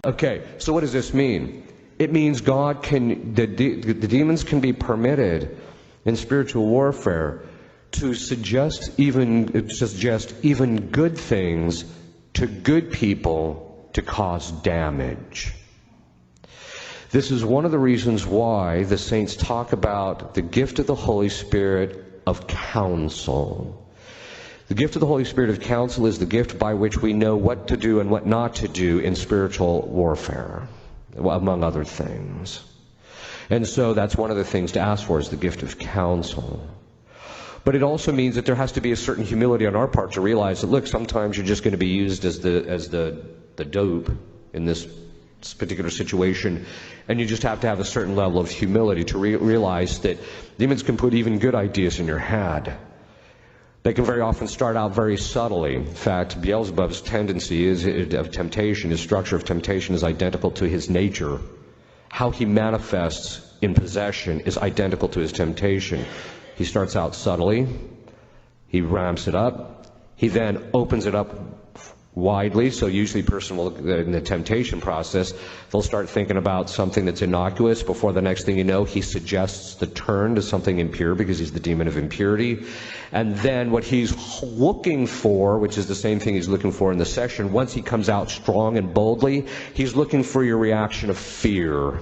Okay, so what does this mean? It means the demons can be permitted in spiritual warfare to suggest even good things to good people to cause damage. This is one of the reasons why the saints talk about the gift of the Holy Spirit of counsel. The gift of the Holy Spirit of counsel is the gift by which we know what to do and what not to do in spiritual warfare, among other things. And so that's one of the things to ask for, is the gift of counsel. But it also means that there has to be a certain humility on our part to realize that, look, sometimes you're just going to be used as the dope in this particular situation, and you just have to have a certain level of humility to realize that demons can put even good ideas in your head. They can very often start out very subtly. In fact, Beelzebub's tendency of temptation, his structure of temptation is identical to his nature. How he manifests in possession is identical to his temptation. He starts out subtly, he ramps it up, he then opens it up widely. So usually a person will, in the temptation process, they'll start thinking about something that's innocuous. Before the next thing you know, he suggests the turn to something impure because he's the demon of impurity. And then what he's looking for, which is the same thing he's looking for in the session, once he comes out strong and boldly, he's looking for your reaction of fear.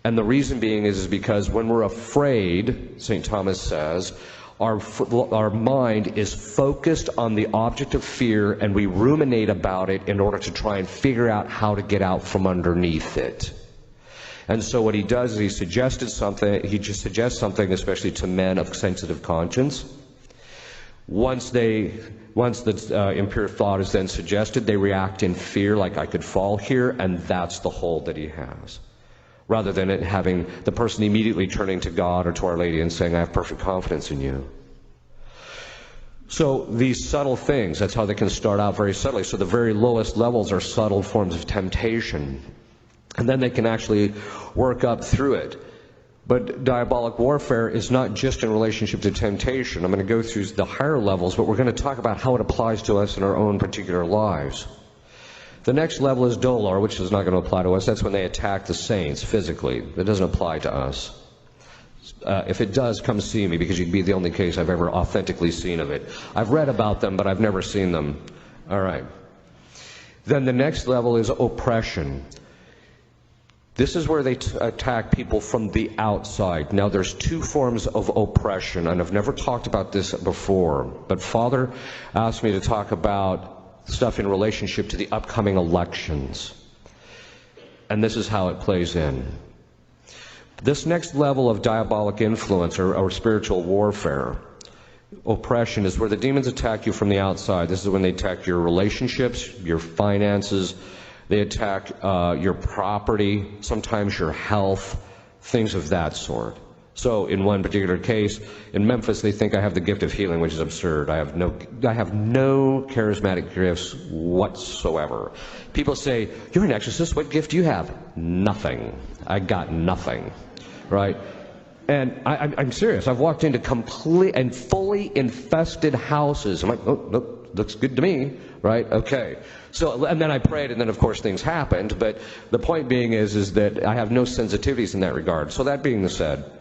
And the reason being is because when we're afraid, St. Thomas says, our mind is focused on the object of fear, and we ruminate about it in order to try and figure out how to get out from underneath it. And so what he does is he suggests something, especially to men of sensitive conscience. Once the impure thought is then suggested, they react in fear, like I could fall here, and that's the hold that he has. Rather than it having the person immediately turning to God or to Our Lady and saying, I have perfect confidence in you. So these subtle things, that's how they can start out very subtly. So the very lowest levels are subtle forms of temptation. And then they can actually work up through it. But diabolic warfare is not just in relationship to temptation. I'm going to go through the higher levels, but we're going to talk about how it applies to us in our own particular lives. The next level is dolor, which is not going to apply to us. That's when they attack the saints physically. It doesn't apply to us. If it does, come see me, because you'd be the only case I've ever authentically seen of it. I've read about them, but I've never seen them. All right. Then the next level is oppression. This is where they attack people from the outside. Now, there's two forms of oppression, and I've never talked about this before, but Father asked me to talk about stuff in relationship to the upcoming elections. And this is how it plays in. This next level of diabolic influence or spiritual warfare, oppression, is where the demons attack you from the outside. This is when they attack your relationships, your finances, they attack your property, sometimes your health, things of that sort. So in one particular case, in Memphis, they think I have the gift of healing, which is absurd. I have no charismatic gifts whatsoever. People say, you're an exorcist, what gift do you have? Nothing. I got nothing, right? And I'm serious. I've walked into complete and fully infested houses. I'm like, oh, nope, looks good to me, right? Okay. So, and then I prayed, and then of course things happened. But the point being is that I have no sensitivities in that regard. So that being said,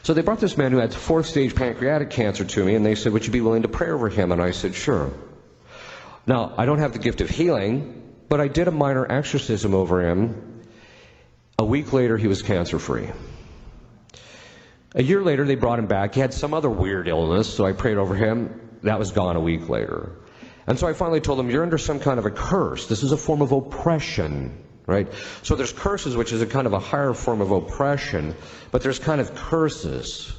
so they brought this man who had 4th stage pancreatic cancer to me, and they said, would you be willing to pray over him? And I said, sure. Now, I don't have the gift of healing, but I did a minor exorcism over him. A week later, he was cancer-free. A year later, they brought him back. He had some other weird illness, so I prayed over him. That was gone a week later. And so I finally told him, you're under some kind of a curse. This is a form of oppression. Right? So there's curses, which is a kind of a higher form of oppression, but there's kind of curses.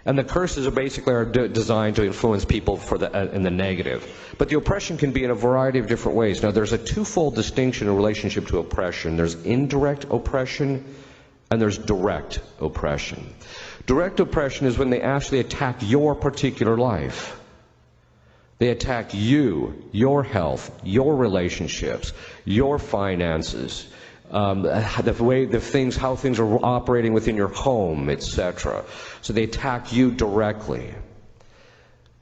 And the curses are basically designed to influence people in the negative. But the oppression can be in a variety of different ways. Now, there's a twofold distinction in relationship to oppression. There's indirect oppression, and there's direct oppression. Direct oppression is when they actually attack your particular life. They attack you, your health, your relationships, your finances, how things are operating within your home, etc. So they attack you directly.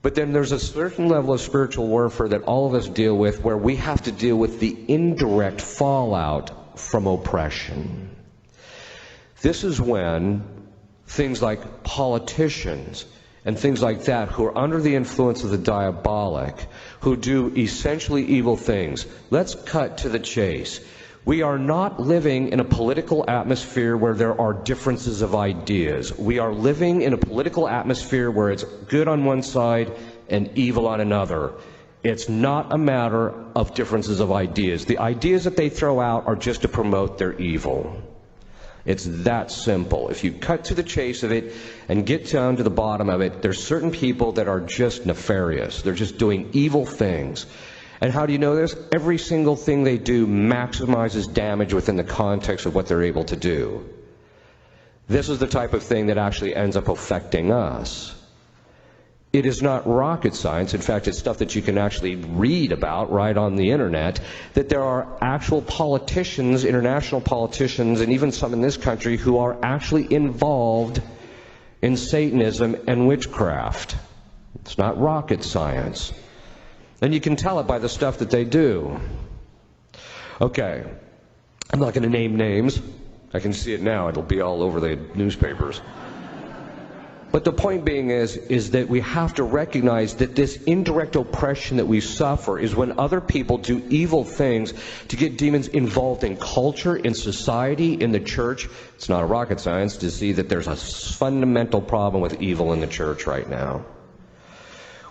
But then there's a certain level of spiritual warfare that all of us deal with where we have to deal with the indirect fallout from oppression. This is when things like politicians and things like that, who are under the influence of the diabolic, who do essentially evil things. Let's cut to the chase. We are not living in a political atmosphere where there are differences of ideas. We are living in a political atmosphere where it's good on one side and evil on another. It's not a matter of differences of ideas. The ideas that they throw out are just to promote their evil. It's that simple. If you cut to the chase of it and get down to the bottom of it, there's certain people that are just nefarious. They're just doing evil things. And how do you know this? Every single thing they do maximizes damage within the context of what they're able to do. This is the type of thing that actually ends up affecting us. It is not rocket science. In fact, it's stuff that you can actually read about right on the internet, that there are actual politicians, international politicians, and even some in this country who are actually involved in Satanism and witchcraft. It's not rocket science. And you can tell it by the stuff that they do. Okay, I'm not going to name names. I can see it now. It'll be all over the newspapers. But the point being is that we have to recognize that this indirect oppression that we suffer is when other people do evil things to get demons involved in culture, in society, in the church. It's not a rocket science to see that there's a fundamental problem with evil in the church right now.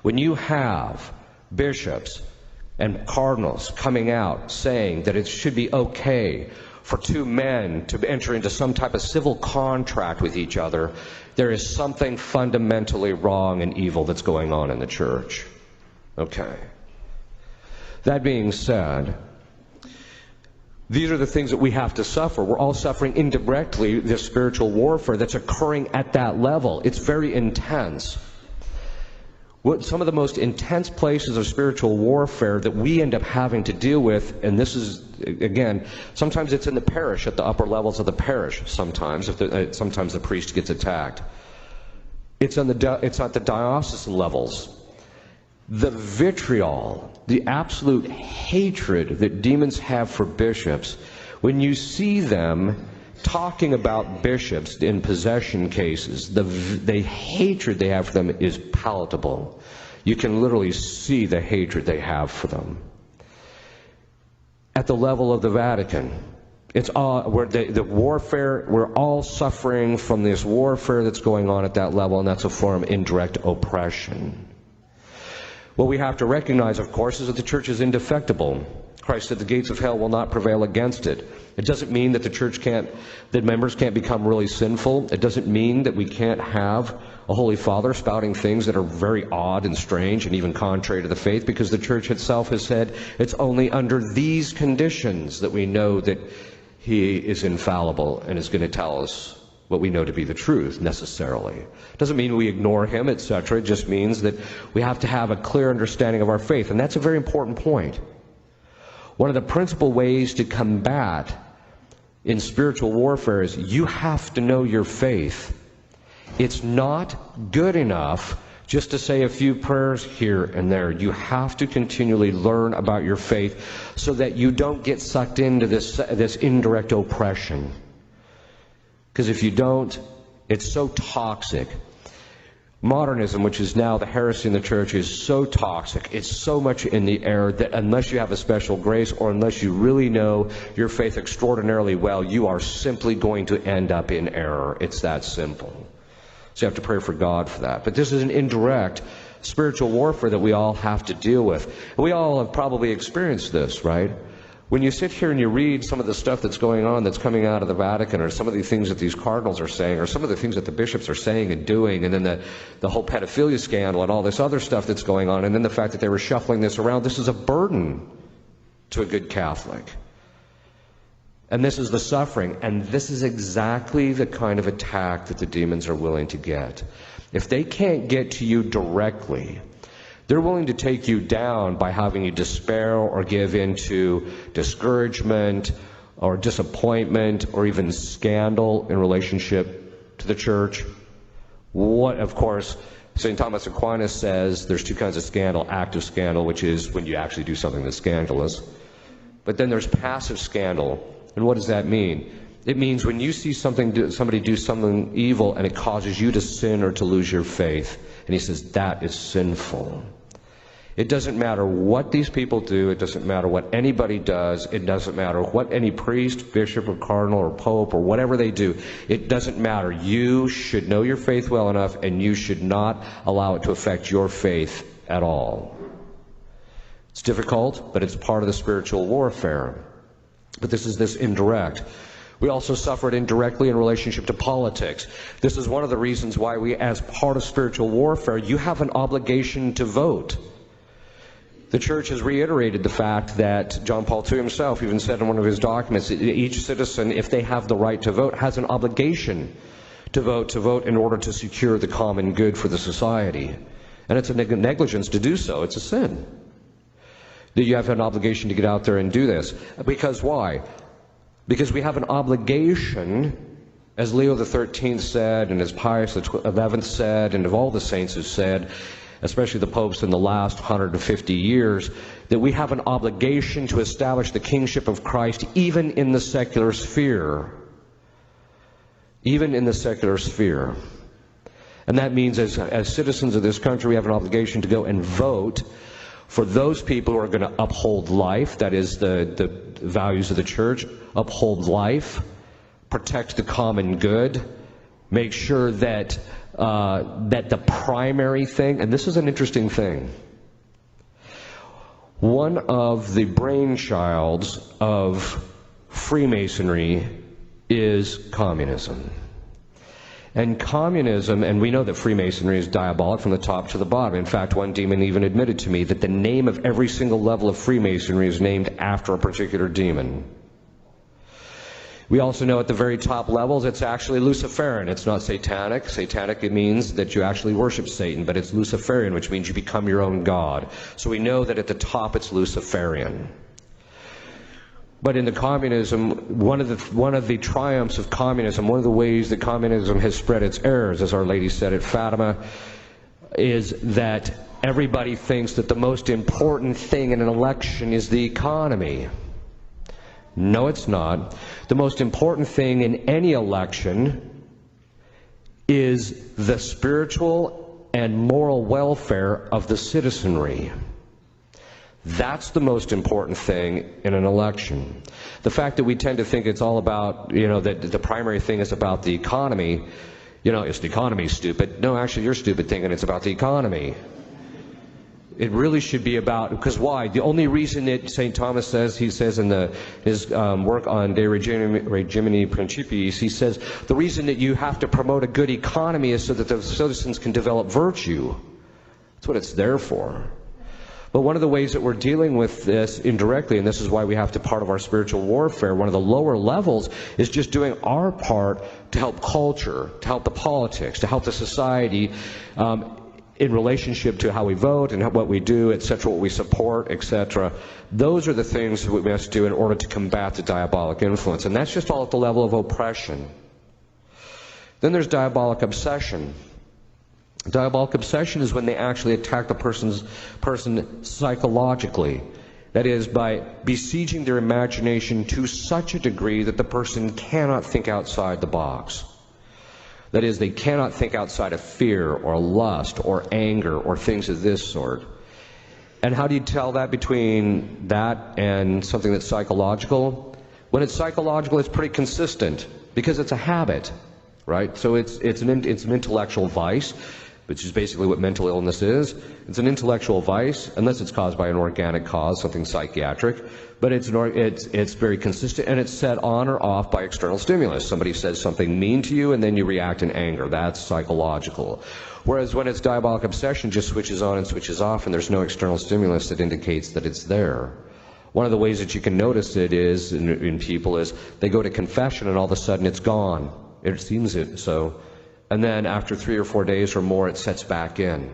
When you have bishops and cardinals coming out saying that it should be okay for two men to enter into some type of civil contract with each other, there is something fundamentally wrong and evil that's going on in the church. Okay. That being said, these are the things that we have to suffer. We're all suffering indirectly this spiritual warfare that's occurring at that level. It's very intense. Some of the most intense places of spiritual warfare that we end up having to deal with, and this is, again, sometimes it's in the parish, at the upper levels of the parish, sometimes the priest gets attacked. It's at the diocesan levels. The vitriol, the absolute hatred that demons have for bishops, when you see them talking about bishops in possession cases, the hatred they have for them is palatable. You can literally see the hatred they have for them. At the level of the Vatican, it's all where the warfare, we're all suffering from this warfare that's going on at that level, and that's a form of indirect oppression. What we have to recognize, of course, is that the church is indefectible. Christ said the gates of hell will not prevail against it. It doesn't mean that the church that members can't become really sinful. It doesn't mean that we can't have a Holy Father spouting things that are very odd and strange and even contrary to the faith, because the church itself has said it's only under these conditions that we know that he is infallible and is going to tell us what we know to be the truth, necessarily. It doesn't mean we ignore him, etc. It just means that we have to have a clear understanding of our faith, and that's a very important point. One of the principal ways to combat in spiritual warfare is you have to know your faith. It's not good enough just to say a few prayers here and there. You have to continually learn about your faith so that you don't get sucked into this indirect oppression. Because if you don't, it's so toxic. Modernism, which is now the heresy in the church, is so toxic. It's so much in the air that unless you have a special grace or unless you really know your faith extraordinarily well, you are simply going to end up in error. It's that simple. So you have to pray for God for that. But this is an indirect spiritual warfare that we all have to deal with. And we all have probably experienced this, right? When you sit here and you read some of the stuff that's going on, that's coming out of the Vatican, or some of the things that these cardinals are saying, or some of the things that the bishops are saying and doing, and then the whole pedophilia scandal and all this other stuff that's going on, and then the fact that they were shuffling this around, this is a burden to a good Catholic. And this is the suffering, and this is exactly the kind of attack that the demons are willing to get. If they can't get to you directly, they're willing to take you down by having you despair or give in to discouragement or disappointment or even scandal in relationship to the church. What, of course, St. Thomas Aquinas says there's two kinds of scandal: active scandal, which is when you actually do something that's scandalous. But then there's passive scandal. And what does that mean? It means when you see somebody do something evil and it causes you to sin or to lose your faith. And he says that is sinful. It doesn't matter what these people do. It doesn't matter what anybody does. It doesn't matter what any priest, bishop, or cardinal, or pope, or whatever they do. It doesn't matter. You should know your faith well enough, and you should not allow it to affect your faith at all. It's difficult, but it's part of the spiritual warfare. But this is this indirect. We also suffer it indirectly in relationship to politics. This is one of the reasons why we, as part of spiritual warfare, you have an obligation to vote. The Church has reiterated the fact that John Paul II himself even said in one of his documents, each citizen, if they have the right to vote, has an obligation to vote in order to secure the common good for the society. And it's a negligence to do so. It's a sin. That you have an obligation to get out there and do this. Because why? Because we have an obligation, as Leo XIII said, and as Pius XI said, and of all the saints have said, especially the popes in the last 150 years, that we have an obligation to establish the kingship of Christ even in the secular sphere. Even in the secular sphere. And that means as citizens of this country, we have an obligation to go and vote for those people who are going to uphold life, that is the values of the Church, uphold life, protect the common good, make sure that that the primary thing, and this is an interesting thing, one of the brainchilds of Freemasonry is communism. And communism, and we know that Freemasonry is diabolic from the top to the bottom. In fact, one demon even admitted to me that the name of every single level of Freemasonry is named after a particular demon. We also know at the very top levels it's actually Luciferian. It's not satanic. Satanic, it means that you actually worship Satan, but it's Luciferian, which means you become your own god. So we know that at the top it's Luciferian. But in the communism, one of the triumphs of communism, one of the ways that communism has spread its errors, as Our Lady said at Fatima, is that everybody thinks that the most important thing in an election is the economy. No, it's not. The most important thing in any election is the spiritual and moral welfare of the citizenry. That's the most important thing in an election. The fact that we tend to think it's all about, that the primary thing is about the economy, is the economy stupid? No, actually you're stupid thinking it's about the economy. It really should be about, because why? The only reason that St. Thomas says, he says in his work on De Regimini Principiis, he says, the reason that you have to promote a good economy is so that the citizens can develop virtue. That's what it's there for. But one of the ways that we're dealing with this indirectly, and this is why we have to part of our spiritual warfare, one of the lower levels is just doing our part to help culture, to help the politics, to help the society, in relationship to how we vote and what we do, etc., what we support, etc. Those are the things that we must do in order to combat the diabolic influence. And that's just all at the level of oppression. Then there's diabolic obsession. Diabolic obsession is when they actually attack the person psychologically. That is, by besieging their imagination to such a degree that the person cannot think outside the box. That is, they cannot think outside of fear or lust or anger or things of this sort. And how do you tell that between that and something that's psychological? When it's psychological, it's pretty consistent because it's a habit, right? So it's an intellectual vice, which is basically what mental illness is. It's an intellectual vice, unless it's caused by an organic cause, something psychiatric. But it's very consistent, and it's set on or off by external stimulus. Somebody says something mean to you, and then you react in anger. That's psychological. Whereas when it's diabolic obsession, just switches on and switches off, and there's no external stimulus that indicates that it's there. One of the ways that you can notice it is in people is they go to confession, and all of a sudden it's gone. It seems it so. And then after 3 or 4 days or more, it sets back in.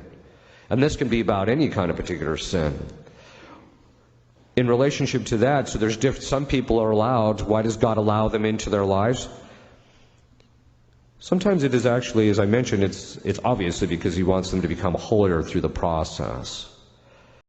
And this can be about any kind of particular sin. In relationship to that, so there's some people are allowed. Why does God allow them into their lives? Sometimes it is actually, as I mentioned, it's obviously because he wants them to become holier through the process.